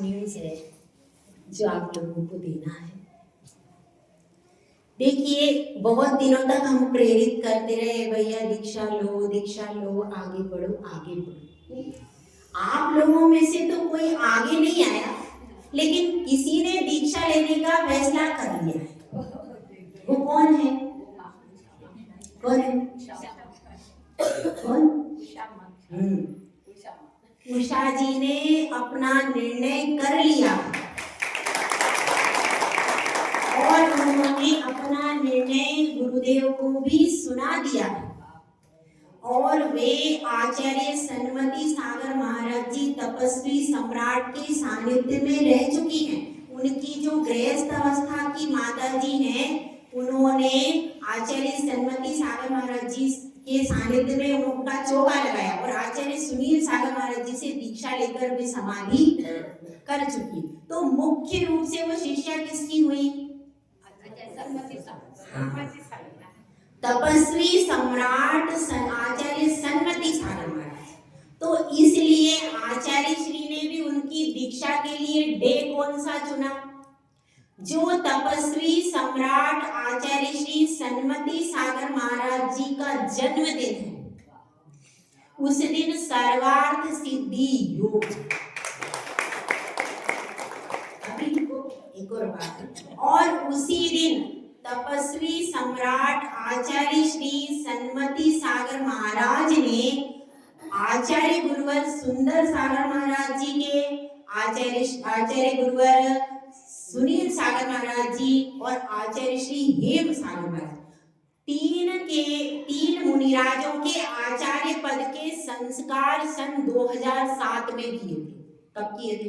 News है जो आप लोगों को देना है। देखिए, बहुत दिनों तक हम प्रेरित करते रहे, भैया दीक्षा लो, आगे बढ़ो, आगे बढ़ो। आप लोगों में से तो कोई आगे नहीं आया, लेकिन किसी ने दीक्षा लेने का फैसला कर लिया है। वो कौन है? कौन है? कौन? उषा जी ने अपना निर्णय कर लिया और उन्होंने अपना निर्णय गुरुदेव को भी सुना दिया और वे आचार्य सन्मति सागर महाराज जी तपस्वी सम्राट के सानिध्य में रह चुकी हैं। उनकी जो गृहस्थ अवस्था की माता जी हैं, उन्होंने आचार्य सन्मति सागर महाराज जी के सानिध्य में उनका चौका लगाया और आचार्य सुनील सागर महाराज जी से दीक्षा लेकर भी समाधि कर चुकी। तो मुख्य रूप से वो शिष्या किसकी हुई? तपस्वी सम्राट आचार्य सन्मति सागर महाराज। तो इसलिए आचार्य श्री ने भी उनकी दीक्षा के लिए डे कौन सा चुना? जो तपस्वी सम्राट आचार्य श्री सन्मति सागर महाराज जी का जन्मदिन है, उस दिन सर्वार्थ सिद्धि योग। एक और बात, और उसी दिन तपस्वी सम्राट आचार्य श्री सन्मति सागर महाराज ने आचार्य गुरुवर सुंदर सागर महाराज जी के, आचार्य गुरुवर सुनील सागर महाराज जी और आचार्य श्री हेम सागर महाराज, तीन मुनिराजों के आचार्य पद के संस्कार सन 2007 में किए थे। कब किए थे?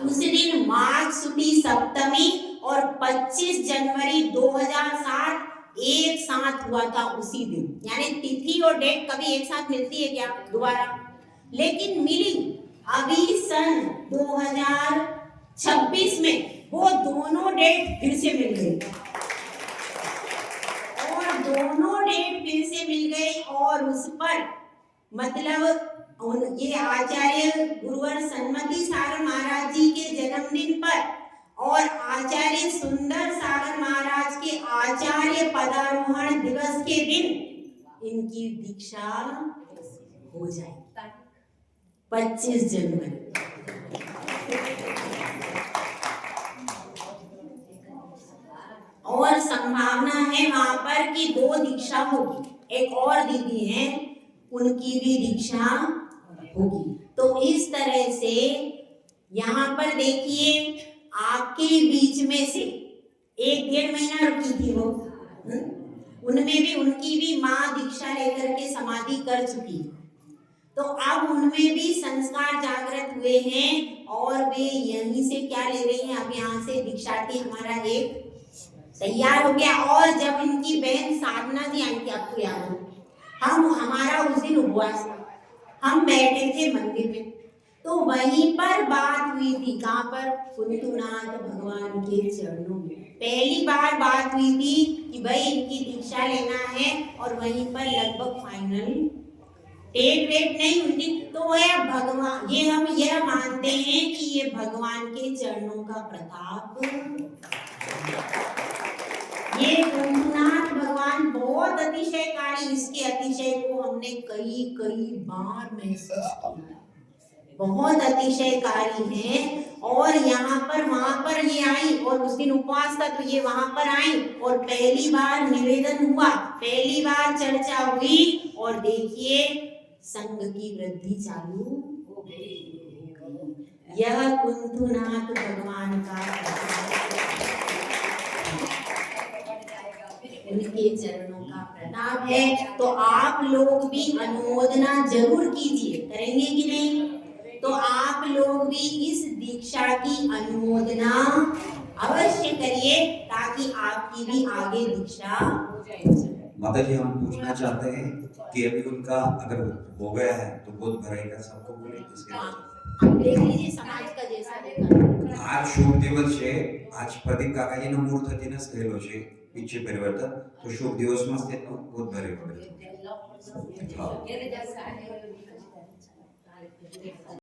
उस दिन माघ सुदी सप्तमी और 25 जनवरी 2007 एक साथ हुआ था उसी दिन। यानी तिथि और डेट कभी एक साथ मिलती है क्या दोबारा? लेकिन मिली अभी सन 2026 में वो दोनों डेट फिर से मिल गई और दोनों डेट फिर से मिल गई और उस पर मतलब ये आचार्य गुरुवर सन्मति सागर महाराज जी के जन्मदिन पर और आचार्य सुंदर सागर महाराज के आचार्य पदारोहण दिवस के दिन इनकी दीक्षा हो जाएगी 25 जनवरी। और संभावना है वहां पर कि 2 दीक्षा होगी। एक और दीदी है, उनकी भी दीक्षा होगी। तो इस तरह से यहाँ पर देखिए, आपके बीच में से 1-1.5 महीना रुकी थी वो, उनमें भी उनकी भी माँ दीक्षा लेकर के समाधि कर चुकी। तो अब उनमें भी संस्कार जागृत हुए हैं और वे यहीं से क्या ले रही हैं? अब यहाँ से दीक्षार्थी हमारा एक तैयार हो गया। और जब इनकी बहन साधना जी आई थी, आपको याद हो, हमारा उस दिन उपवास था, हम बैठे थे मंदिर में, तो वहीं पर बात हुई थी। कहाँ पर? कुंतुनाथ भगवान के चरणों में पहली बार बात हुई थी कि भाई इनकी दीक्षा लेना है और वहीं पर लगभग फाइनल डेट वेट नहीं हुई थी। तो वह भगवान, ये हम यह मानते हैं कि ये भगवान के चरणों का प्रताप, ये कुंतुनाथ भगवान बहुत अतिशयकारी, इसके अतिशय को हमने कई बार महसूस किया, बहुत अतिशयकारी है। और यहाँ पर वहां पर ये आई और उस दिन उपवास था तो ये वहां पर आई और पहली बार निवेदन हुआ, पहली बार चर्चा हुई और देखिए संघ की वृद्धि चालू हो गई। यह कुंतुनाथ भगवान का उनके चरणों का प्रताप है। तो आप लोग भी अनुमोदना जरूर कीजिए, करेंगे कि नहीं? तो आप लोग भी इस दीक्षा की अनुमोदना अवश्य करिए ताकि आपकी भी आगे दीक्षा हो जाए। माता जी, हम पूछना चाहते हैं कि अभी उनका अगर हो गया है तो गोद भराई का सबको बोले आप देख लीजिए समाज का जैसा देखा। आज शुभ दिवस છે, आज प्रदीप काकाजीનો મૂળ થતીને થયેલો છે ઈચ્છે પરિવર્તન, તો શુભ દિવસમાં તેનો ગોદ ભરાઈ પડે।